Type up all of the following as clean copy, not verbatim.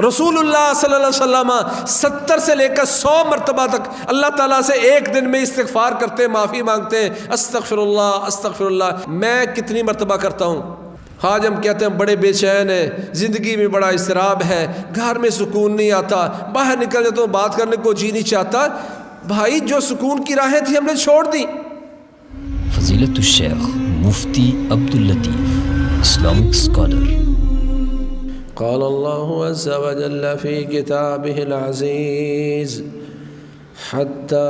رسول اللہ صلی اللہ علیہ وسلم 70 سے لے کر 100 مرتبہ تک اللہ تعالیٰ سے ایک دن میں استغفار کرتے ہیں، معافی مانگتے ہیں، استغفر اللہ استغفر اللہ۔ میں کتنی مرتبہ کرتا ہوں؟ آج ہم کہتے ہیں بڑے بے چین ہیں، زندگی میں بڑا اضطراب ہے، گھر میں سکون نہیں آتا، باہر نکل جاتا ہوں بات کرنے کو جی نہیں چاہتا۔ بھائی جو سکون کی راہیں تھی ہم نے چھوڑ دی۔ فضیلت الشیخ مفتی عبداللطیف، اسلامک اسکالر۔ قال اللہ عز وجل فی کتابہ العزیز حتی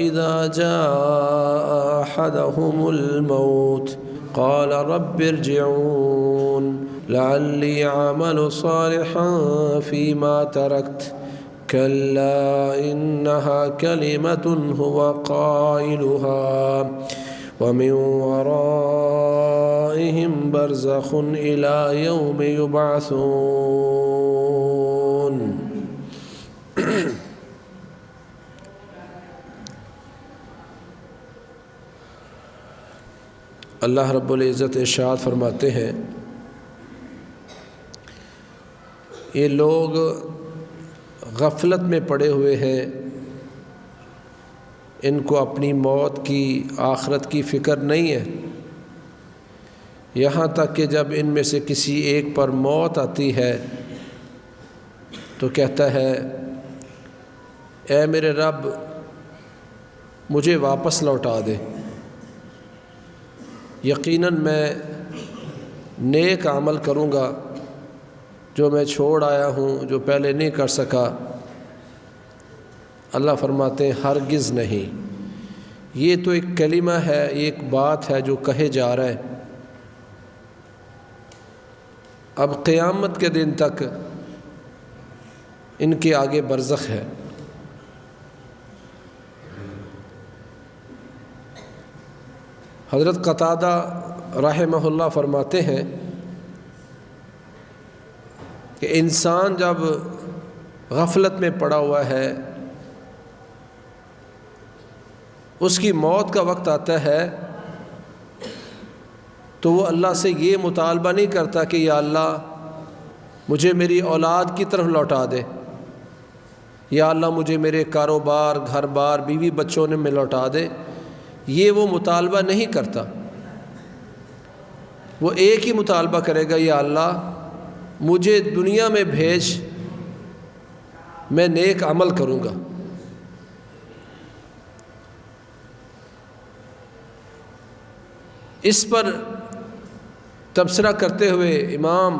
اذا جاء احدهم الموت قال رب ارجعون لعلی اعمل صالحا فیما ترکت كلا إنها كلمة هو قائلها ومن ورائهم برزخ إلى يوم يبعثون۔ اللہ رب العزت ارشاد فرماتے ہیں یہ لوگ غفلت میں پڑے ہوئے ہیں، ان کو اپنی موت کی، آخرت کی فکر نہیں ہے، یہاں تک کہ جب ان میں سے کسی ایک پر موت آتی ہے تو کہتا ہے اے میرے رب مجھے واپس لوٹا دے، یقیناً میں نیک عمل کروں گا جو میں چھوڑ آیا ہوں، جو پہلے نہیں کر سکا۔ اللہ فرماتے ہیں ہرگز نہیں، یہ تو ایک کلمہ ہے، ایک بات ہے جو کہے جا رہا ہے، اب قیامت کے دن تک ان کے آگے برزخ ہے۔ حضرت قتادہ رحمہ اللہ فرماتے ہیں کہ انسان جب غفلت میں پڑا ہوا ہے، اس کی موت کا وقت آتا ہے تو وہ اللہ سے یہ مطالبہ نہیں کرتا کہ یا اللہ مجھے میری اولاد کی طرف لوٹا دے، یا اللہ مجھے میرے کاروبار، گھر بار، بیوی بچوں میں لوٹا دے، یہ وہ مطالبہ نہیں کرتا۔ وہ ایک ہی مطالبہ کرے گا یا اللہ مجھے دنیا میں بھیج، میں نیک عمل کروں گا۔ اس پر تبصرہ کرتے ہوئے امام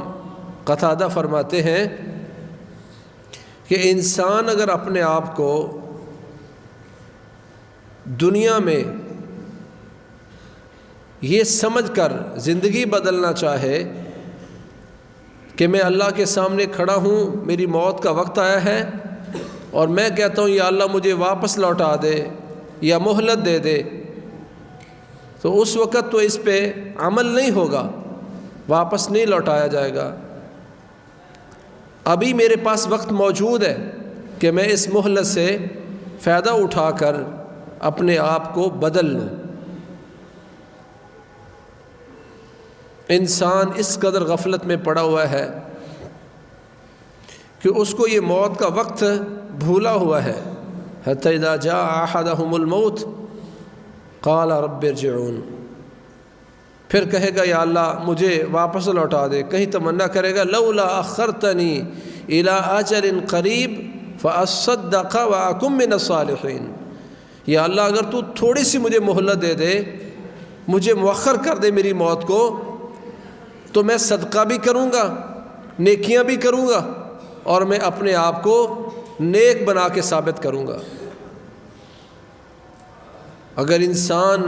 قتادہ فرماتے ہیں کہ انسان اگر اپنے آپ کو دنیا میں یہ سمجھ کر زندگی بدلنا چاہے کہ میں اللہ کے سامنے کھڑا ہوں، میری موت کا وقت آیا ہے اور میں کہتا ہوں یا اللہ مجھے واپس لوٹا دے یا مہلت دے دے، تو اس وقت تو اس پہ عمل نہیں ہوگا، واپس نہیں لوٹایا جائے گا۔ ابھی میرے پاس وقت موجود ہے کہ میں اس مہلت سے فائدہ اٹھا کر اپنے آپ کو بدل لوں۔ انسان اس قدر غفلت میں پڑا ہوا ہے کہ اس کو یہ موت کا وقت بھولا ہوا ہے۔ حتی اذا جاء احدهم الموت قال رب ارجعون، پھر کہے گا یا اللہ مجھے واپس لوٹا دے، کہیں تمنا کرے گا لولا اخرتنی الى اجل قریب فاصدق واکن من الصالحین، یا اللہ اگر تو تھوڑی سی مجھے مہلت دے دے، مجھے مؤخر کر دے میری موت کو، تو میں صدقہ بھی کروں گا، نیکیاں بھی کروں گا، اور میں اپنے آپ کو نیک بنا کے ثابت کروں گا۔ اگر انسان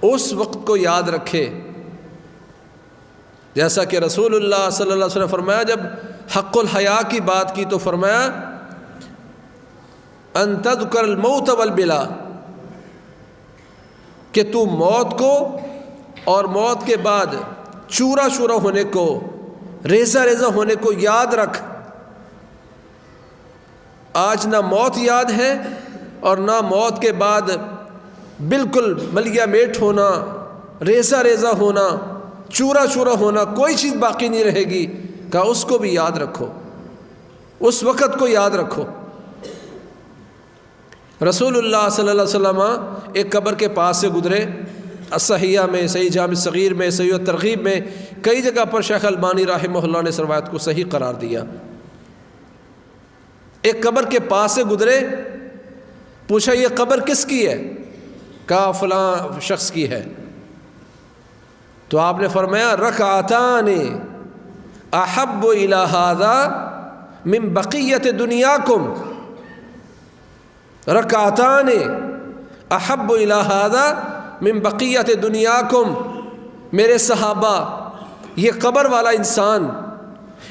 اس وقت کو یاد رکھے، جیسا کہ رسول اللہ صلی اللہ علیہ وسلم نے فرمایا، جب حق الحیا کی بات کی تو فرمایا ان تذکر الموت والبلا، کہ تو موت کو اور موت کے بعد چورا چورا ہونے کو، ریزہ ریزہ ہونے کو یاد رکھ۔ آج نہ موت یاد ہے اور نہ موت کے بعد بالکل ملیا میٹ ہونا، ریزہ ریزہ ہونا، چورا چورا ہونا، کوئی چیز باقی نہیں رہے گی، کہا اس کو بھی یاد رکھو۔ اس وقت کو یاد رکھو۔ رسول اللہ صلی اللہ علیہ وسلم ایک قبر کے پاس سے گزرے، الصحیحہ میں، صحیح جامع صغیر میں، صحیح ترغیب میں، کئی جگہ پر شیخ البانی رحمہ اللہ نے اس روایت کو صحیح قرار دیا۔ ایک قبر کے پاس سے گزرے، پوچھا یہ قبر کس کی ہے؟ کہا فلاں شخص کی ہے۔ تو آپ نے فرمایا رکعتان احب الی ھذا من بقیۃ دنیاکم، رکعتان احب الی ھذا من بقیۃ دنیاکم۔ میرے صحابہ، یہ قبر والا انسان،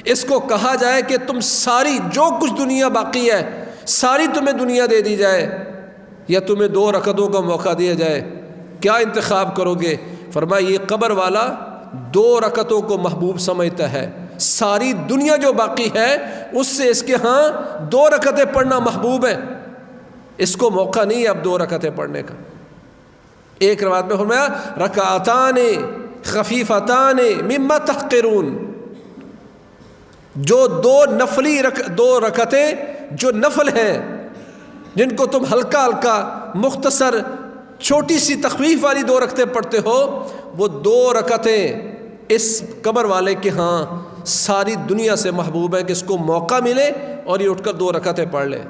اس کو کہا جائے کہ تم ساری جو کچھ دنیا باقی ہے ساری تمہیں دنیا دے دی جائے، یا تمہیں 2 رکعتوں کا موقع دیا جائے، کیا انتخاب کرو گے؟ فرمایا یہ قبر والا 2 رکعتوں کو محبوب سمجھتا ہے، ساری دنیا جو باقی ہے اس سے اس کے ہاں 2 رکعتیں پڑھنا محبوب ہے، اس کو موقع نہیں ہے اب 2 رکعتیں پڑھنے کا۔ ایک روایت میں فرمایا رکعتان خفیفتان مما تحقرون، جو 2 رکعتیں جو نفل ہیں، جن کو تم ہلکا ہلکا مختصر چھوٹی سی تخفیف والی 2 رکعتیں پڑھتے ہو، وہ 2 رکعتیں اس قبر والے کے ہاں ساری دنیا سے محبوب ہے کہ اس کو موقع ملے اور یہ اٹھ کر 2 رکعتیں پڑھ لے۔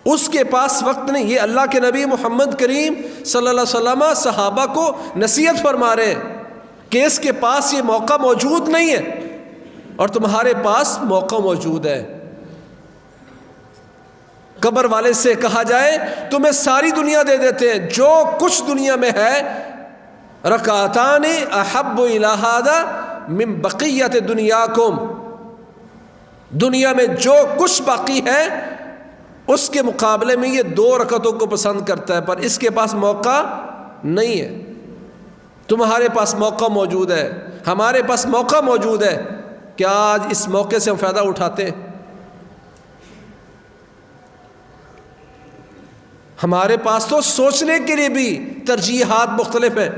اس کے پاس وقت نہیں، یہ اللہ کے نبی محمد کریم صلی اللہ علیہ وسلم صحابہ کو نصیحت فرما رہے ہیں کہ اس کے پاس یہ موقع موجود نہیں ہے اور تمہارے پاس موقع موجود ہے۔ قبر والے سے کہا جائے تمہیں ساری دنیا دے دیتے ہیں، جو کچھ دنیا میں ہے، رکعتان احب الی ھذا من بقیۃ دنیاکم، دنیا میں جو کچھ باقی ہے اس کے مقابلے میں یہ 2 رکعتوں کو پسند کرتا ہے، پر اس کے پاس موقع نہیں ہے۔ تمہارے پاس موقع موجود ہے، ہمارے پاس موقع موجود ہے، کیا آج اس موقع سے ہم فائدہ اٹھاتے ہیں؟ ہمارے پاس تو سوچنے کے لیے بھی ترجیحات مختلف ہیں۔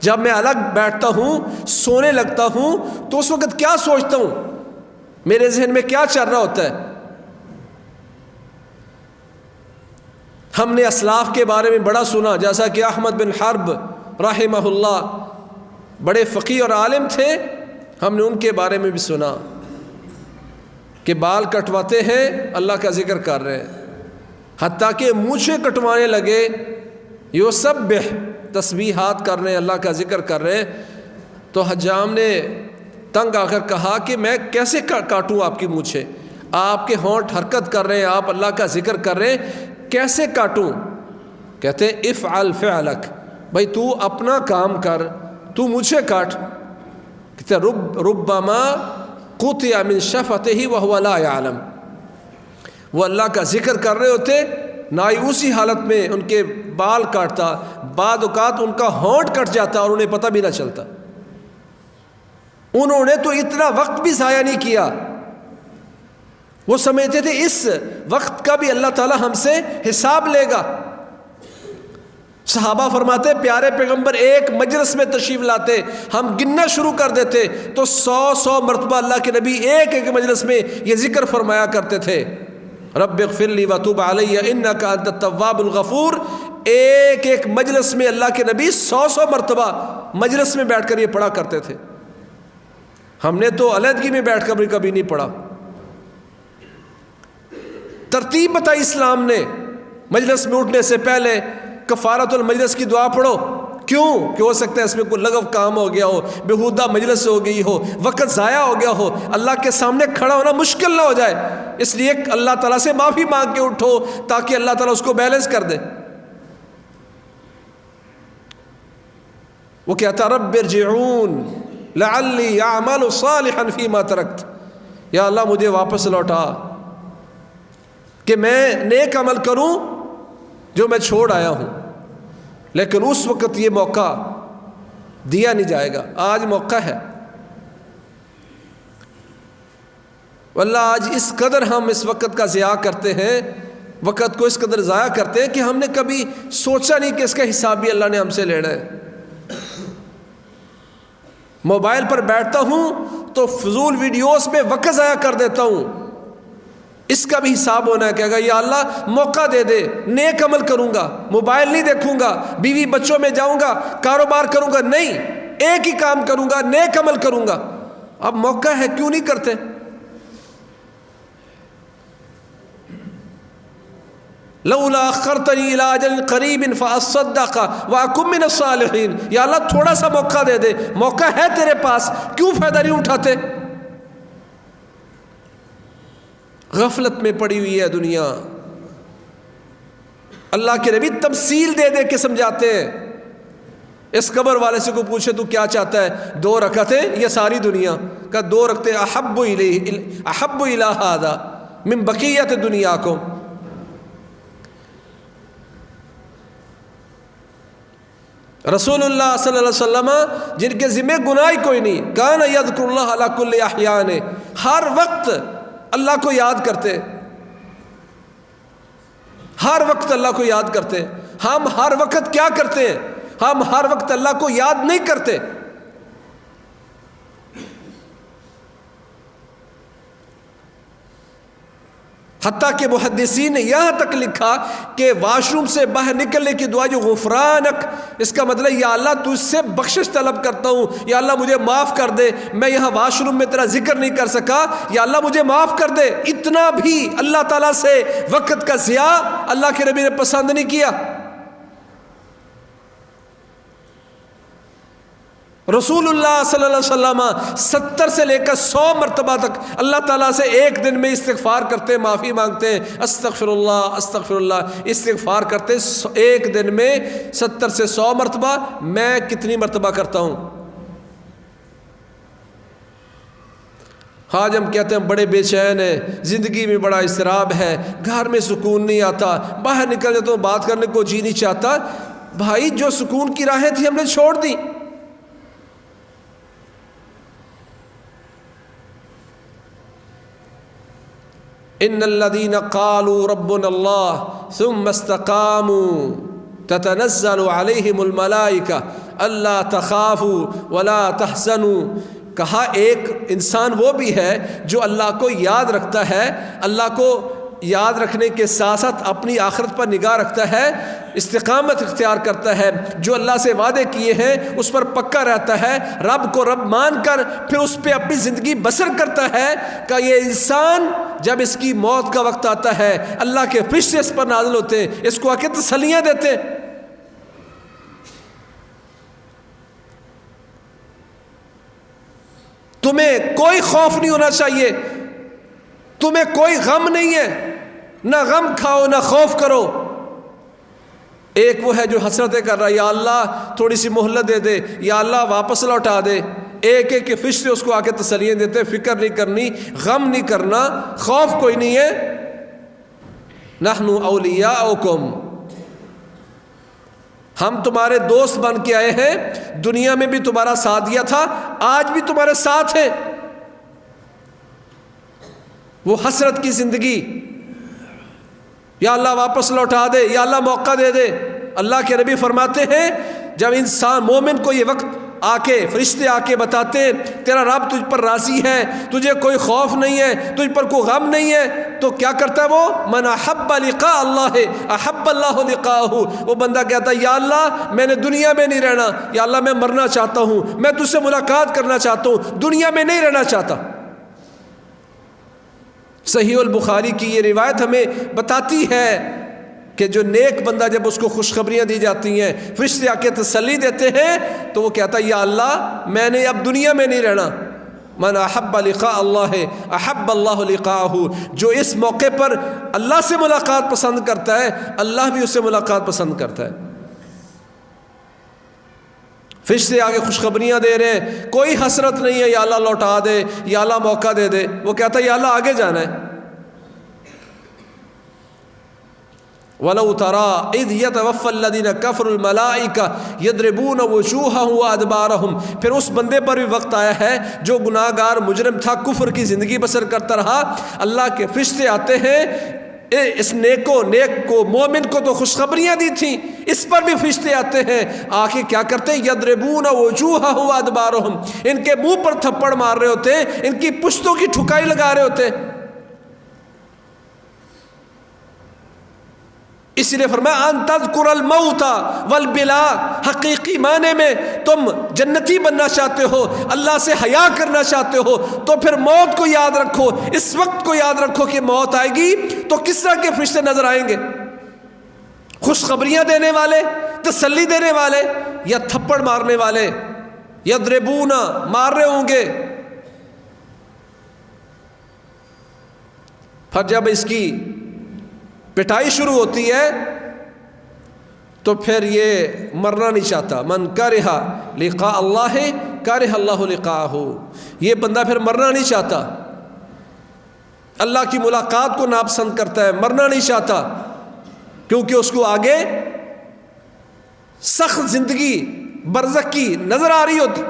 جب میں الگ بیٹھتا ہوں، سونے لگتا ہوں، تو اس وقت کیا سوچتا ہوں، میرے ذہن میں کیا چل رہا ہوتا ہے؟ ہم نے اسلاف کے بارے میں بڑا سنا، جیسا کہ احمد بن حرب رحمہ اللہ بڑے فقیہ اور عالم تھے، ہم نے ان کے بارے میں بھی سنا کہ بال کٹواتے ہیں اللہ کا ذکر کر رہے ہیں، حتیٰ کہ مونچھیں کٹوانے لگے، یسبح تسبیحات کر رہے ہیں، اللہ کا ذکر کر رہے ہیں۔ تو حجام نے تنگ آ کر کہا کہ میں کیسے کاٹوں آپ کی مونچھیں، آپ کے ہونٹ حرکت کر رہے ہیں، آپ اللہ کا ذکر کر رہے ہیں، کیسے کاٹوں؟ کہتے ہیں افعل فعلک، بھائی تو اپنا کام کر، تو مجھے کاٹ۔ کہتے ہیں ربما قطع من شفتہ وہو لا یعلم، وہ اللہ کا ذکر کر رہے ہوتے، اسی حالت میں ان کے بال کاٹتا، بعد اوقات ان کا ہونٹ کٹ جاتا اور انہیں پتہ بھی نہ چلتا۔ انہوں نے تو اتنا وقت بھی ضائع نہیں کیا، وہ سمجھتے تھے اس وقت کا بھی اللہ تعالی ہم سے حساب لے گا۔ صحابہ فرماتے پیارے پیغمبر ایک مجلس میں تشریف لاتے، ہم گننا شروع کر دیتے تو 100 مرتبہ اللہ کے نبی ایک مجلس میں یہ ذکر فرمایا کرتے تھے، رب اغفر لی وتوب علی انک انت التواب الغفور۔ ایک مجلس میں اللہ کے نبی 100 مرتبہ مجلس میں بیٹھ کر یہ پڑھا کرتے تھے۔ ہم نے تو علیحدگی میں بیٹھ کر بھی کبھی نہیں پڑھا۔ ترتیب بتائی اسلام نے، مجلس میں اٹھنے سے پہلے کفارۃ المجلس کی دعا پڑھو۔ کیوں؟ کہ ہو سکتا ہے اس میں کوئی لغو کام ہو گیا ہو، بیہودہ مجلس ہو گئی ہو، وقت ضائع ہو گیا ہو، اللہ کے سامنے کھڑا ہونا مشکل نہ ہو جائے، اس لیے اللہ تعالیٰ سے معافی مانگ کے اٹھو تاکہ اللہ تعالیٰ اس کو بیلنس کر دے۔ وہ کہتا رب ارجعون لعلی اعمل صالحا فیما ترکت، یا اللہ مجھے واپس لوٹا کہ میں نیک عمل کروں جو میں چھوڑ آیا ہوں۔ لیکن اس وقت یہ موقع دیا نہیں جائے گا، آج موقع ہے۔ واللہ آج اس قدر ہم اس وقت کا ضیاع کرتے ہیں، وقت کو اس قدر ضائع کرتے ہیں کہ ہم نے کبھی سوچا نہیں کہ اس کا حساب بھی اللہ نے ہم سے لینا ہے۔ موبائل پر بیٹھتا ہوں تو فضول ویڈیوز میں وقت ضائع کر دیتا ہوں، اس کا بھی حساب ہونا ہے کہ اگر یا اللہ موقع دے دے، نیک عمل کروں گا، موبائل نہیں دیکھوں گا، بیوی بچوں میں جاؤں گا، کاروبار کروں گا، نہیں، ایک ہی کام کروں گا، نیک عمل کروں گا۔ اب موقع ہے، کیوں نہیں کرتے؟ لولا اخرتنی الی اجل قریب فاصدق واکن من الصالحین، یا اللہ تھوڑا سا موقع دے دے، موقع ہے تیرے پاس، کیوں فائدہ نہیں اٹھاتے؟ غفلت میں پڑی ہوئی ہے دنیا۔ اللہ کے نبی تفصیل دے دے کے سمجھاتے ہیں۔ اس قبر والے سے کو پوچھے تو کیا چاہتا ہے، 2 رکعتیں یا ساری دنیا؟ کہ 2 رکعتیں احب الی ھذا من بقیت دنیاکم۔ رسول اللہ صلی اللہ علیہ وسلم جن کے ذمہ گناہ کوئی نہیں، کان یذکر اللہ علی کل احیان، ہر وقت اللہ کو یاد کرتے، ہر وقت اللہ کو یاد کرتے۔ ہم ہر وقت کیا کرتے ہیں؟ ہم ہر وقت اللہ کو یاد نہیں کرتے۔ حتیٰ کہ محدثین نے یہاں تک لکھا کہ واش روم سے باہر نکلنے کی دعا جو غفرانک، اس کا مطلب یا اللہ تجھ سے بخشش طلب کرتا ہوں، یا اللہ مجھے معاف کر دے، میں یہاں واش روم میں تیرا ذکر نہیں کر سکا، یا اللہ مجھے معاف کر دے۔ اتنا بھی اللہ تعالیٰ سے وقت کا ضیاع اللہ کے نبی نے پسند نہیں کیا۔ رسول اللہ صلی اللہ علیہ وسلم 70 سے لے کر 100 مرتبہ تک اللہ تعالیٰ سے ایک دن میں استغفار کرتے ہیں، معافی مانگتے ہیں، استغفر اللہ استغفار کرتے ہیں ایک دن میں 70 سے 100 مرتبہ۔ میں کتنی مرتبہ کرتا ہوں؟ آج ہم کہتے ہیں بڑے بے چین ہیں، زندگی میں بڑا اضطراب ہے، گھر میں سکون نہیں آتا، باہر نکل جاتا ہوں بات کرنے کو جی نہیں چاہتا۔ بھائی جو سکون کی راہیں تھی ہم نے چھوڑ دی۔ ان الذين قالوا ربنا الله ثم استقاموا تتنزل عليهم الملائكة الا تخافوا ولا تحزنوا۔ کہا ایک انسان وہ بھی ہے جو اللہ کو یاد رکھتا ہے، اللہ کو یاد رکھنے کے ساتھ ساتھ اپنی آخرت پر نگاہ رکھتا ہے، استقامت اختیار کرتا ہے، جو اللہ سے وعدے کیے ہیں اس پر پکا رہتا ہے، رب کو رب مان کر پھر اس پہ اپنی زندگی بسر کرتا ہے۔ کہ یہ انسان جب اس کی موت کا وقت آتا ہے اللہ کے فرشتے اس پر نازل ہوتے ہیں، اس کو آ کے تسلیاں دیتے ہیں۔ تمہیں کوئی خوف نہیں ہونا چاہیے، تمہیں کوئی غم نہیں ہے، نہ غم کھاؤ نہ خوف کرو۔ ایک وہ ہے جو حسرتیں کر رہا ہے، یا اللہ تھوڑی سی مہلت دے دے، یا اللہ واپس لوٹا دے۔ ایک ایک کے فرشتے اس کو آ کے تسلیاں دیتے، فکر نہیں کرنی، غم نہیں کرنا، خوف کوئی نہیں ہے۔ نحن اولیاؤکم، ہم تمہارے دوست بن کے آئے ہیں، دنیا میں بھی تمہارا ساتھ دیا تھا، آج بھی تمہارے ساتھ ہیں۔ وہ حسرت کی زندگی، یا اللہ واپس لوٹا دے، یا اللہ موقع دے دے۔ اللہ کے نبی فرماتے ہیں جب انسان مومن کو یہ وقت آ کے فرشتے آ کے بتاتے ہیں تیرا رب تجھ پر راضی ہے، تجھے کوئی خوف نہیں ہے، تجھ پر کوئی غم نہیں ہے، تو کیا کرتا ہے وہ؟ من احب لقاء اللہ احب اللہ لقاءہ۔ وہ بندہ کہتا ہے یا اللہ میں نے دنیا میں نہیں رہنا، یا اللہ میں مرنا چاہتا ہوں، میں تجھ سے ملاقات کرنا چاہتا ہوں، دنیا میں نہیں رہنا چاہتا۔ صحیح البخاری کی یہ روایت ہمیں بتاتی ہے کہ جو نیک بندہ جب اس کو خوشخبریاں دی جاتی ہیں، فرشتے آ کے تسلی دیتے ہیں، تو وہ کہتا ہے یا اللہ میں نے اب دنیا میں نہیں رہنا۔ من احب لقاء اللہ احب اللہ لقاءہ، جو اس موقع پر اللہ سے ملاقات پسند کرتا ہے اللہ بھی اس سے ملاقات پسند کرتا ہے۔ فرشتے آگے خوشخبریاں دے رہے ہیں، کوئی حسرت نہیں ہے یا اللہ لوٹا دے، یا اللہ موقع دے دے۔ وہ کہتا ہے یا اللہ آگے جانا ہے۔ وَلَوْ تَرَىٰ إِذْ يَتَوَفَّى الَّذِينَ كَفَرُوا الْمَلَائِكَةَ يَضْرِبُونَ وُجُوهَهُمْ وَأَدْبَارَهُمْ۔ پھر اس بندے پر بھی وقت آیا ہے جو گناہ گار مجرم تھا، کفر کی زندگی بسر کرتا رہا، اللہ کے فرشتے آتے ہیں اس نیک کو مومن کو تو خوشخبریاں دی تھیں، اس پر بھی فرشتے آتے ہیں، آخر کیا کرتے ہیں؟ یضربون وجوہہم وادبارہم، ان کے منہ پر تھپڑ مار رہے ہوتے ہیں، ان کی پشتوں کی ٹھکائی لگا رہے ہوتے ہیں۔ اس لیے فرمایا ان تذکر الموت والبلا، حقیقی معنی میں تم جنتی بننا چاہتے ہو، اللہ سے حیا کرنا چاہتے ہو، تو پھر موت کو یاد رکھو، اس وقت کو یاد رکھو کہ موت آئے گی تو کس طرح کے فرشتے نظر آئیں گے؟ خوشخبریاں دینے والے، تسلی دینے والے، یا تھپڑ مارنے والے؟ یضربون، مار رہے ہوں گے۔ پھر جب اس کی پٹائی شروع ہوتی ہے تو پھر یہ مرنا نہیں چاہتا۔ من کرہ لقاء اللہ کرہ اللہ لقاءہ، یہ بندہ پھر مرنا نہیں چاہتا، اللہ کی ملاقات کو ناپسند کرتا ہے، مرنا نہیں چاہتا، کیونکہ اس کو آگے سخت زندگی برزخ کی نظر آ رہی ہوتی۔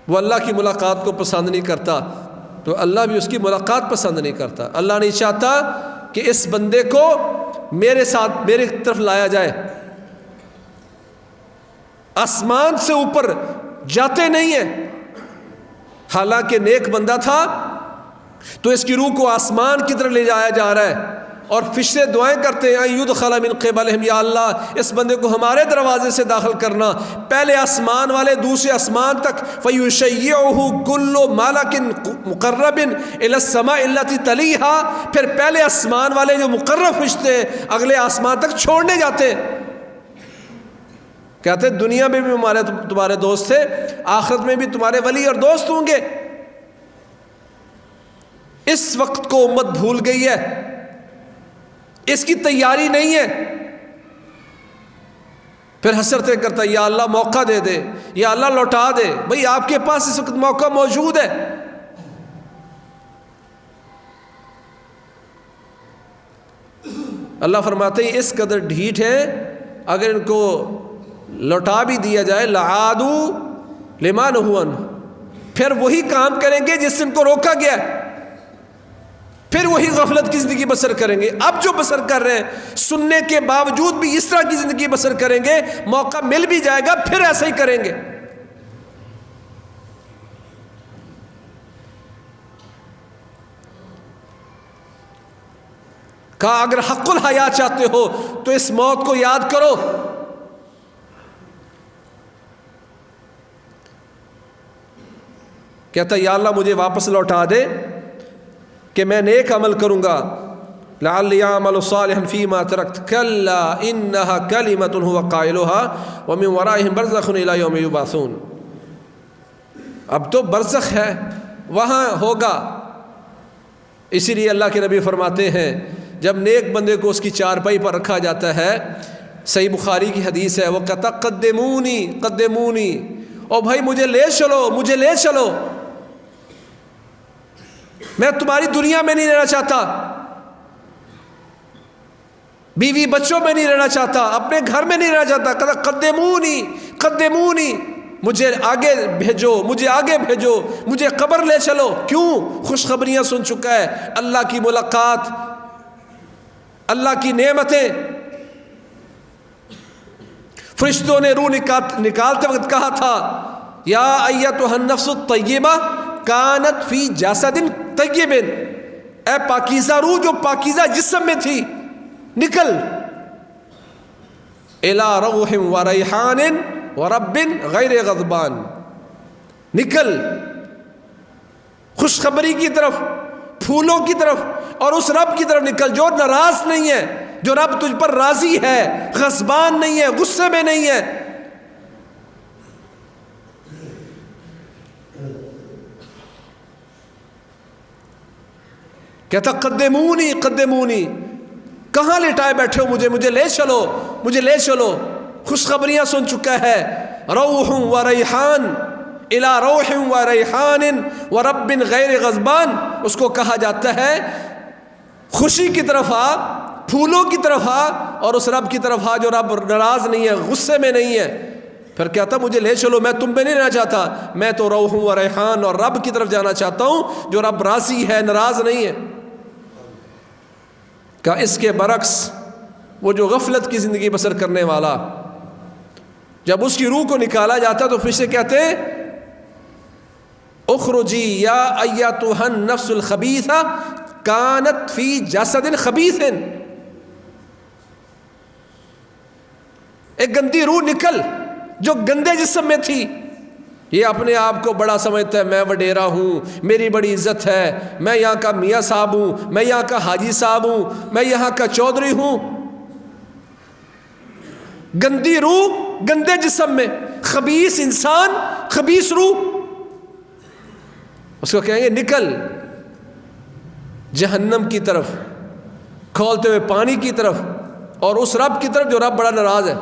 وہ اللہ کی ملاقات کو پسند نہیں کرتا تو اللہ بھی اس کی ملاقات پسند نہیں کرتا۔ اللہ نہیں چاہتا کہ اس بندے کو میرے ساتھ میری طرف لایا جائے۔ آسمان سے اوپر جاتے نہیں ہیں، حالانکہ نیک بندہ تھا تو اس کی روح کو آسمان کی طرف لے جایا جا رہا ہے، اور فرشتے دعائیں کرتے ہیں یدخل من قبلہم، یا اللہ اس بندے کو ہمارے دروازے سے داخل کرنا، پہلے آسمان والے دوسرے آسمان تک، فیشیعہ کل ملک مقرب الی السماء التی تلیہا، پھر پہلے آسمان والے جو مقرب فرشتے ہیں اگلے آسمان تک چھوڑنے جاتے ہیں۔ کہتے ہیں دنیا میں بھی تمہارے دوست تھے، آخرت میں بھی تمہارے ولی اور دوست ہوں گے۔ اس وقت کو امت بھول گئی ہے، اس کی تیاری نہیں ہے، پھر حسرتیں کرتا ہے یا اللہ موقع دے دے، یا اللہ لوٹا دے۔ بھئی آپ کے پاس اس وقت موقع موجود ہے۔ اللہ فرماتے ہیں اس قدر ڈھیٹ ہے، اگر ان کو لوٹا بھی دیا جائے لعادوا لما نہوا عنہ، پھر وہی کام کریں گے جس سے ان کو روکا گیا ہے، پھر وہی غفلت کی زندگی بسر کریں گے۔ اب جو بسر کر رہے ہیں سننے کے باوجود بھی اس طرح کی زندگی بسر کریں گے، موقع مل بھی جائے گا پھر ایسا ہی کریں گے۔ کہا اگر حق الحیات چاہتے ہو تو اس موت کو یاد کرو۔ کہتا یا اللہ مجھے واپس لوٹا دے کہ میں نیک عمل کروں گا، لعلی اعمل صالحا فیما ترکت کلا انہا کلمۃ هو قائلها ومن ورائہم برزخ الی یوم یبعثون۔ اب تو برزخ ہے، وہاں ہوگا۔ اسی لیے اللہ کے نبی فرماتے ہیں جب نیک بندے کو اس کی چارپائی پر رکھا جاتا ہے، صحیح بخاری کی حدیث ہے، وہ کہتا قدمونی قدمونی، او بھائی مجھے لے چلو مجھے لے چلو، میں تمہاری دنیا میں نہیں رہنا چاہتا، بیوی بچوں میں نہیں رہنا چاہتا، اپنے گھر میں نہیں رہنا چاہتا۔ کہتا قدمونی قدمونی، مجھے آگے بھیجو مجھے آگے بھیجو، مجھے قبر لے چلو۔ کیوں؟ خوشخبریاں سن چکا ہے، اللہ کی ملاقات، اللہ کی نعمتیں۔ فرشتوں نے روح نکالتے وقت کہا تھا یا ایتھا النفس الطیبہ کانت فی جسد طیب، اے پاکیزہ روح جو پاکیزہ جسم میں تھی، نکل الی روح و ریحان و رب غیر غضبان، نکل خوشخبری کی طرف، پھولوں کی طرف، اور اس رب کی طرف نکل جو ناراض نہیں ہے، جو رب تجھ پر راضی ہے، غضبان نہیں ہے، غصے میں نہیں ہے۔ کہتا قدمونی قدمونی، کہاں لٹائے بیٹھے ہو مجھے، مجھے لے چلو مجھے لے چلو۔ خوشخبریاں سن چکا ہے، روح و ریحان الی روح و ریحان و رب غیر غضبان، اس کو کہا جاتا ہے خوشی کی طرف آ، پھولوں کی طرف آ، اور اس رب کی طرف آ جو رب ناراض نہیں ہے، غصے میں نہیں ہے۔ پھر کہتا مجھے لے چلو، میں تم پہ نہیں رہنا چاہتا، میں تو روح و ریحان اور رب کی طرف جانا چاہتا ہوں جو رب راضی ہے، ناراض نہیں ہے۔ کہ اس کے برعکس وہ جو غفلت کی زندگی بسر کرنے والا، جب اس کی روح کو نکالا جاتا تو فرشتے کہتے ہیں اخرجی یا ایتھا النفس الخبیثہ کانت فی جسد خبیث، ایک گندی روح نکل جو گندے جسم میں تھی، یہ اپنے آپ کو بڑا سمجھتا ہے، میں وڈیرا ہوں، میری بڑی عزت ہے، میں یہاں کا میاں صاحب ہوں، میں یہاں کا حاجی صاحب ہوں، میں یہاں کا چودھری ہوں۔ گندی روح گندے جسم میں، خبیث انسان، خبیث روح، اس کو کہیں گے نکل جہنم کی طرف، کھولتے ہوئے پانی کی طرف، اور اس رب کی طرف جو رب بڑا ناراض ہے۔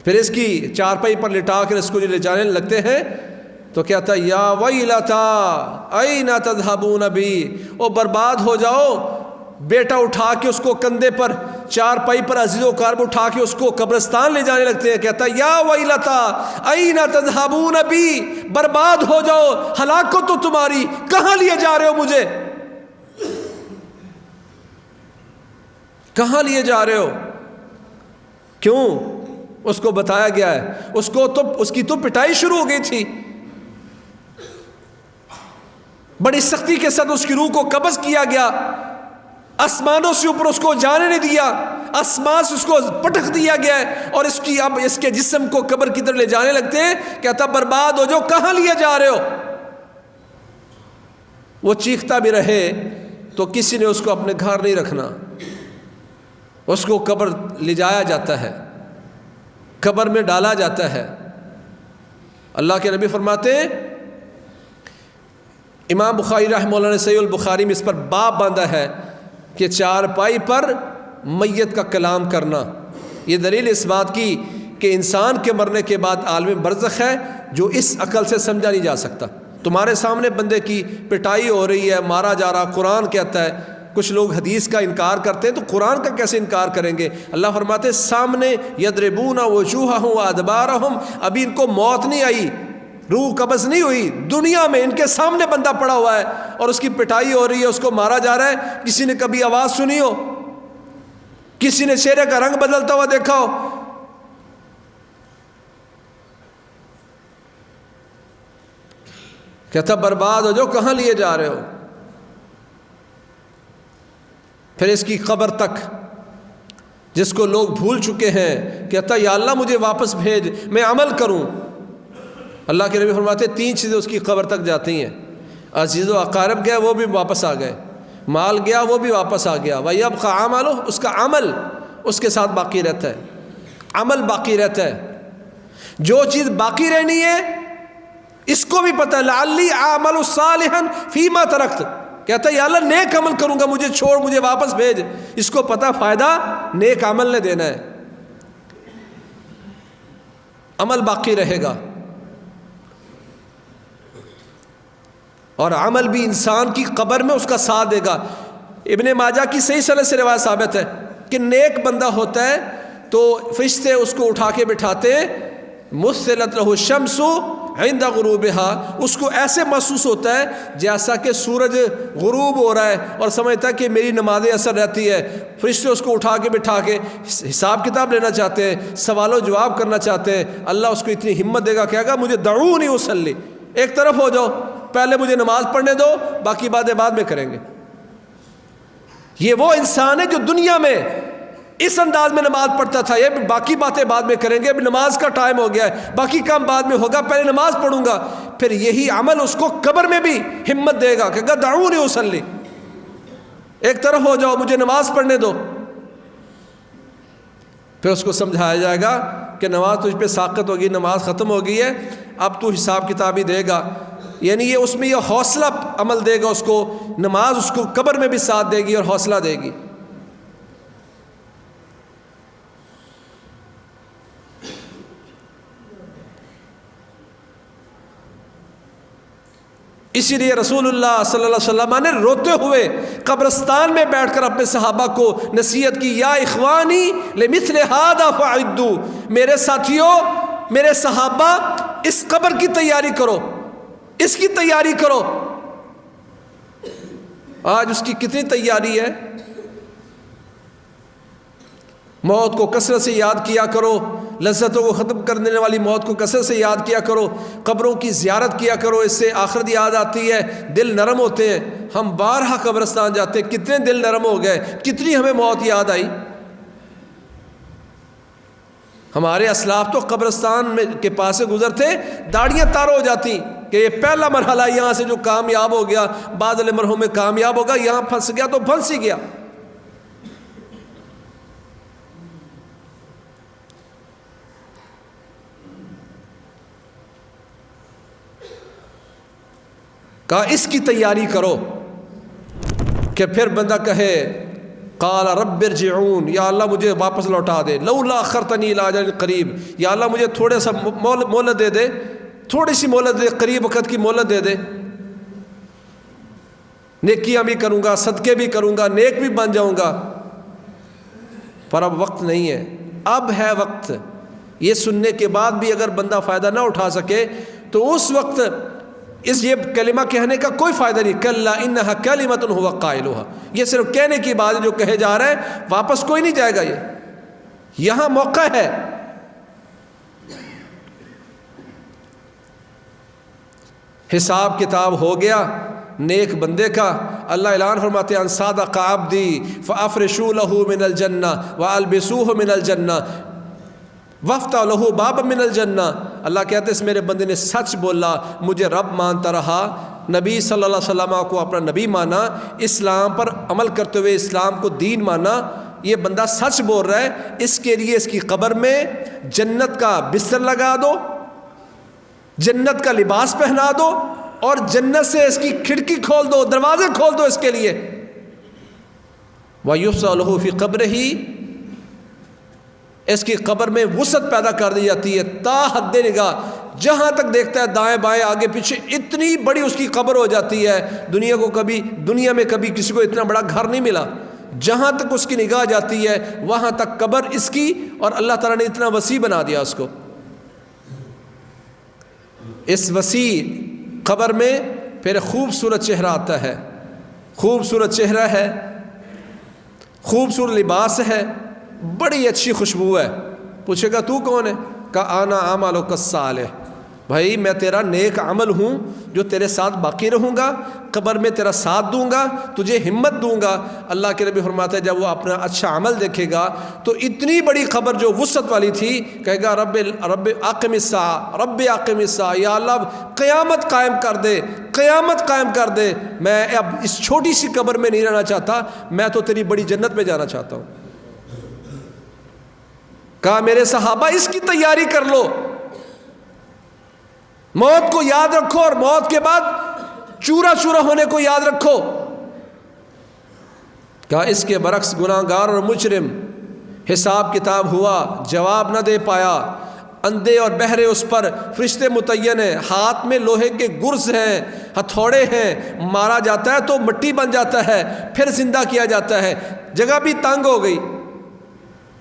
پھر اس کی چارپائی پر لٹا کر اس کو لے جانے لگتے ہیں تو کہتا ہے یا ویلتا اینا تذہبون بی، او برباد ہو جاؤ، بیٹا اٹھا کے اس کو کندھے پر چارپائی پر عزیز و قارب اٹھا کے اس کو قبرستان لے جانے لگتے ہیں۔ کہتا ہے یا ویلتا اینا تذہبون بی، برباد ہو جاؤ، ہلاکت تو تمہاری، کہاں لیے جا رہے ہو مجھے، کہاں لیے جا رہے ہو؟ کیوں؟ اس کو بتایا گیا ہے، اس کی تو پٹائی شروع ہو گئی تھی، بڑی سختی کے ساتھ اس کی روح کو قبض کیا گیا، آسمانوں سے اوپر اس کو جانے نہیں دیا، آسمان سے اس کو پٹک دیا گیا ہے، اور اب اس کے جسم کو قبر کی طرف لے جانے لگتے ہیں۔ کہتا برباد ہو جو، کہاں لیے جا رہے ہو؟ وہ چیختا بھی رہے تو کسی نے اس کو اپنے گھر نہیں رکھنا، اس کو قبر لے جایا جاتا ہے، قبر میں ڈالا جاتا ہے۔ اللہ کے نبی فرماتے ہیں، امام بخاری رحمہ اللہ نے صحیح البخاری میں اس پر باب باندھا ہے کہ چارپائی پر میت کا کلام کرنا، یہ دلیل اس بات کی کہ انسان کے مرنے کے بعد عالم برزخ ہے جو اس عقل سے سمجھا نہیں جا سکتا۔ تمہارے سامنے بندے کی پٹائی ہو رہی ہے، مارا جا رہا، قرآن کہتا ہے، کچھ لوگ حدیث کا انکار کرتے ہیں تو قرآن کا کیسے انکار کریں گے؟ اللہ فرماتے ہیں سامنے یضربون وجوہہم وادبارہم، ابھی ان کو موت نہیں آئی، روح قبض نہیں ہوئی، دنیا میں ان کے سامنے بندہ پڑا ہوا ہے اور اس کی پٹائی ہو رہی ہے، اس کو مارا جا رہا ہے۔ کسی نے کبھی آواز سنی ہو؟ کسی نے چہرے کا رنگ بدلتا ہوا دیکھا ہو؟ کہتا برباد ہو جو، کہاں لیے جا رہے ہو؟ پھر اس کی قبر تک جس کو لوگ بھول چکے ہیں، کہتا یا اللہ مجھے واپس بھیج، میں عمل کروں۔ اللہ کے نبی فرماتے 3 چیزیں اس کی قبر تک جاتی ہیں، عزیز و اقارب گیا وہ بھی واپس آ گئے، مال گیا وہ بھی واپس آ گیا، وَيَبْقَى عَمَلُهُ، اس کا عمل اس کے ساتھ باقی رہتا ہے، عمل باقی رہتا ہے۔ جو چیز باقی رہنی ہے اس کو بھی پتہ ہے، لَعَلِّي أَعْمَلُ صَالِحًا فِيمَا تَرَكْتُ، کہتا ہے یا اللہ نیک عمل کروں گا، مجھے چھوڑ، مجھے واپس بھیج۔ اس کو پتہ فائدہ نیک عمل نے دینا ہے، عمل باقی رہے گا، اور عمل بھی انسان کی قبر میں اس کا ساتھ دے گا۔ ابن ماجہ کی صحیح سند سے روایت ثابت ہے کہ نیک بندہ ہوتا ہے تو فرشتے اس کو اٹھا کے بٹھاتے ہیں، مُثِّلَتْ لَهُ الشَّمْسُ عند غروبها، اس کو ایسے محسوس ہوتا ہے جیسا کہ سورج غروب ہو رہا ہے، اور سمجھتا ہے کہ میری نماز اثر رہتی ہے۔ فرشتے اس کو اٹھا کے بٹھا کے حساب کتاب لینا چاہتے ہیں، سوال و جواب کرنا چاہتے ہیں۔ اللہ اس کو اتنی ہمت دے گا، کہے گا مجھے دعونی اصلی، ایک طرف ہو جاؤ، پہلے مجھے نماز پڑھنے دو، باقی باتیں بعد میں کریں گے۔ یہ وہ انسان ہے جو دنیا میں اس انداز میں نماز پڑھتا تھا، یہ باقی باتیں بعد میں کریں گے، اب نماز کا ٹائم ہو گیا ہے، باقی کام بعد میں ہوگا، پہلے نماز پڑھوں گا۔ پھر یہی عمل اس کو قبر میں بھی ہمت دے گا کہ دعونی اصلی، ایک طرف ہو جاؤ، مجھے نماز پڑھنے دو۔ پھر اس کو سمجھایا جائے گا کہ نماز تجھ پہ ساقط ہوگی، نماز ختم ہو گئی ہے، اب تو حساب کتاب ہی دے گا۔ یعنی یہ اس میں یہ حوصلہ عمل دے گا اس کو، نماز اس کو قبر میں بھی ساتھ دے گی اور حوصلہ دے گی۔ اسی لیے رسول اللہ صلی اللہ علیہ وسلم نے روتے ہوئے قبرستان میں بیٹھ کر اپنے صحابہ کو نصیحت کی، یا اخوانی لمثل ھذا فاعدوا، میرے ساتھیوں، میرے صحابہ، اس قبر کی تیاری کرو، اس کی تیاری کرو۔ آج اس کی کتنی تیاری ہے؟ موت کو کثرت سے یاد کیا کرو، لذتوں کو ختم کر دینے والی موت کو کثرت سے یاد کیا کرو، قبروں کی زیارت کیا کرو، اس سے آخرت یاد آتی ہے، دل نرم ہوتے ہیں۔ ہم بارہا قبرستان جاتے، کتنے دل نرم ہو گئے، کتنی ہمیں موت یاد آئی۔ ہمارے اسلاف تو قبرستان کے پاس سے گزرتے داڑیاں تار ہو جاتی کہ یہ پہلا مرحلہ یہاں سے جو کامیاب ہو گیا، بعد مرحلوں میں کامیاب ہوگا، یہاں پھنس گیا تو پھنس ہی گیا۔ کہا اس کی تیاری کرو کہ پھر بندہ کہے قال رب ارجعون، یا اللہ مجھے واپس لوٹا دے، لولا اخرتنی الی اجل قریب، یا اللہ مجھے تھوڑا سا مہلت دے دے، تھوڑی سی مہلت دے، قریب وقت کی مہلت دے دے، نیکیاں بھی کروں گا، صدقے بھی کروں گا، نیک بھی بن جاؤں گا۔ پر اب وقت نہیں ہے، اب ہے وقت۔ یہ سننے کے بعد بھی اگر بندہ فائدہ نہ اٹھا سکے تو اس وقت یہ کلمہ کہنے کا کوئی فائدہ نہیں۔ کلا انہا کلمۃ ھو قائلھا، یہ صرف کہنے کی بات ہے جو کہے جا رہا ہے، واپس کوئی نہیں جائے گا۔ یہاں موقع ہے۔ حساب کتاب ہو گیا نیک بندے کا، اللہ اعلان فرماتے ہیں ان صادق عبدی فافرشوا لہ من الجنہ والبسوہ من الجنہ وفتح لہو باب من الجنہ۔ اللہ کہتے ہیں اس میرے بندے نے سچ بولا، مجھے رب مانتا رہا، نبی صلی اللہ علیہ وسلم کو اپنا نبی مانا، اسلام پر عمل کرتے ہوئے اسلام کو دین مانا، یہ بندہ سچ بول رہا ہے، اس کے لیے اس کی قبر میں جنت کا بستر لگا دو، جنت کا لباس پہنا دو، اور جنت سے اس کی کھڑکی کھول دو، دروازے کھول دو اس کے لیے۔ وَيُفْسَحُ لَهُ فِي قَبْرِهِ، اس کی قبر میں وسعت پیدا کر دی جاتی ہے، تا حد نگاہ، جہاں تک دیکھتا ہے دائیں بائیں آگے پیچھے، اتنی بڑی اس کی قبر ہو جاتی ہے۔ دنیا میں کبھی کسی کو اتنا بڑا گھر نہیں ملا، جہاں تک اس کی نگاہ جاتی ہے وہاں تک قبر اس کی، اور اللہ تعالیٰ نے اتنا وسیع بنا دیا اس کو۔ اس وسیع قبر میں پھر خوبصورت چہرہ آتا ہے، خوبصورت چہرہ ہے، خوبصورت لباس ہے، بڑی اچھی خوشبو ہے۔ پوچھے گا تو کون ہے؟ کہا انا عملک الصالح، بھائی میں تیرا نیک عمل ہوں جو تیرے ساتھ باقی رہوں گا، قبر میں تیرا ساتھ دوں گا، تجھے ہمت دوں گا۔ اللہ کے نبی فرماتا ہے جب وہ اپنا اچھا عمل دیکھے گا تو اتنی بڑی قبر جو وسعت والی تھی، کہے گا رب اقم الساعہ، رب اقم الساعہ، یا اللہ قیامت قائم کر دے، قیامت قائم کر دے، میں اب اس چھوٹی سی قبر میں نہیں رہنا چاہتا، میں تو تیری بڑی جنت میں جانا چاہتا ہوں۔ کہا میرے صحابہ اس کی تیاری کر لو، موت کو یاد رکھو، اور موت کے بعد چورا چورا ہونے کو یاد رکھو۔ کہا اس کے برعکس گناہگار اور مجرم، حساب کتاب ہوا، جواب نہ دے پایا، اندھے اور بہرے اس پر فرشتے متعین ہیں، ہاتھ میں لوہے کے گرز ہیں، ہتھوڑے ہیں، مارا جاتا ہے تو مٹی بن جاتا ہے، پھر زندہ کیا جاتا ہے۔ جگہ بھی تنگ ہو گئی،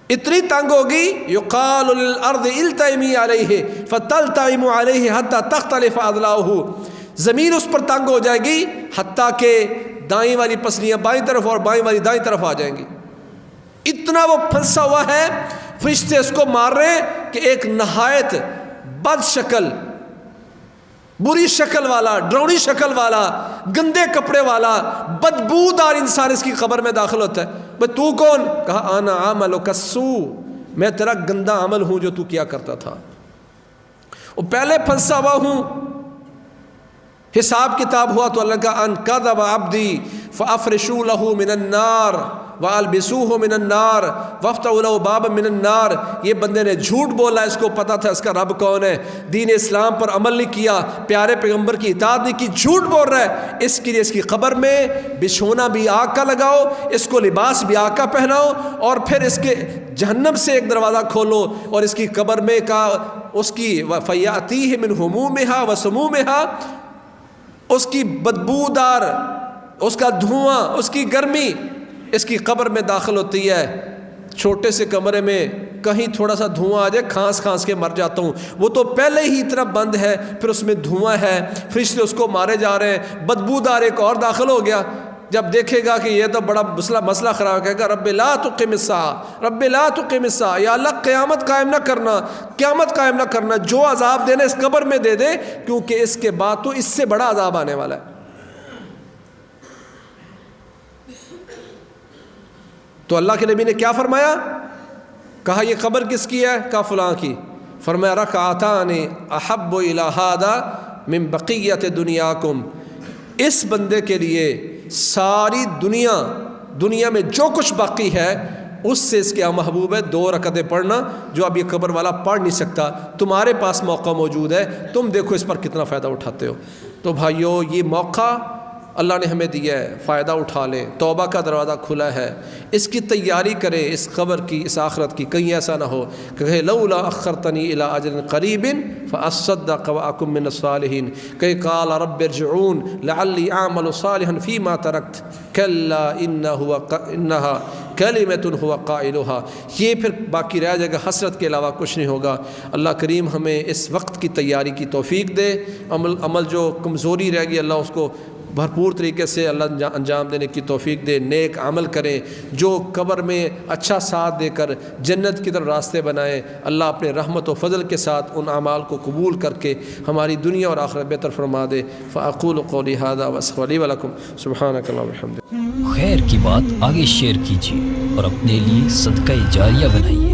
اتنی تنگ ہوگی، یقال للارض التئمی علیہ فتلتئم علیہ حتی تختلف اضلاعہ، زمین اس پر تنگ ہو جائے گی حتیٰ کہ دائیں والی پسلیاں بائیں طرف اور بائیں والی دائیں طرف آ جائیں گی۔ اتنا وہ پھنسا ہوا ہے، فرشتے اس کو مار رہے ہیں کہ ایک نہایت بد شکل، بری شکل والا، ڈراؤنی شکل والا، گندے کپڑے والا، بدبودار انسان اس کی قبر میں داخل ہوتا ہے۔ بھئی تو کون؟ کہا انا عملک السوء، میں تیرا گندا عمل ہوں جو تو کیا کرتا تھا، وہ پہلے پھنسا ہوا ہوں۔ حساب کتاب ہوا تو اللہ کا ان کذب عبدی فافرشوا لہ من النار والبسوہ من النار وافتحوا لہ بابا من النار، یہ بندے نے جھوٹ بولا، اس کو پتا تھا اس کا رب کون ہے، دین اسلام پر عمل نہیں کیا، پیارے پیغمبر کی اطاعت نہیں کی، جھوٹ بول رہا ہے، اس کے لیے اس کی قبر میں بچھونا بھی آگ کا لگاؤ، اس کو لباس بھی آگ کا پہناؤ، اور پھر اس کے جہنم سے ایک دروازہ کھولو، اور اس کی قبر میں کا اس کی فیاتیہ من ہمومہا وسمومہا، اس کی بدبودار، اس کا دھواں، اس کی گرمی اس کی قبر میں داخل ہوتی ہے۔ چھوٹے سے کمرے میں کہیں تھوڑا سا دھواں آ جائے کھانس کھانس کے مر جاتا ہوں، وہ تو پہلے ہی اتنا بند ہے، پھر اس میں دھواں ہے، فرشتے اس کو مارے جا رہے ہیں، بدبودار ایک اور داخل ہو گیا۔ جب دیکھے گا کہ یہ تو بڑا مسئلہ خراب، کہے گا رب لا تقم الساعہ، رب لا تقم الساعہ، یا اللہ قیامت قائم نہ کرنا، قیامت قائم نہ کرنا، جو عذاب دینا اس قبر میں دے دے، کیونکہ اس کے بعد تو اس سے بڑا عذاب آنے والا ہے۔ تو اللہ کے نبی نے کیا فرمایا؟ کہا یہ قبر کس کی ہے؟ کہا فلاں کی۔ فرمایا رکعتان احب الی ھذا من بقیت دنیاکم، اس بندے کے لیے ساری دنیا میں جو کچھ باقی ہے اس سے اس کے محبوب ہے 2 رکعتیں پڑھنا، جو اب یہ قبر والا پڑھ نہیں سکتا۔ تمہارے پاس موقع موجود ہے، تم دیکھو اس پر کتنا فائدہ اٹھاتے ہو۔ تو بھائیو، یہ موقع اللہ نے ہمیں دیا ہے، فائدہ اٹھا لیں، توبہ کا دروازہ کھلا ہے، اس کی تیاری کریں، اس قبر کی، اس آخرت کی۔ کہیں ایسا نہ ہو کہ کہے لولا اخرتنی الی اجل قریب فاصدق واکن من الصالحین، کہیں قال رب ارجعون لعلی اعمل صالحا فیما ترکت کلا انہا کلمۃ هو قائلها، یہ پھر باقی رہ جائے گا، حسرت کے علاوہ کچھ نہیں ہوگا۔ اللہ کریم ہمیں اس وقت کی تیاری کی توفیق دے، عمل جو کمزوری رہ گئی اللہ اس کو بھرپور طریقے سے اللہ انجام دینے کی توفیق دے، نیک عمل کریں، جو قبر میں اچھا ساتھ دے کر جنت کی طرف راستے بنائیں۔ اللہ اپنے رحمت و فضل کے ساتھ ان اعمال کو قبول کر کے ہماری دنیا اور آخرت بہتر فرما دے۔ فاقول قولی ھذا واستغفر لی ولکم سبحانک اللہم وبحمدک۔ خیر کی بات آگے شیئر کیجیے اور اپنے لیے صدقہ جاریہ بنائیے۔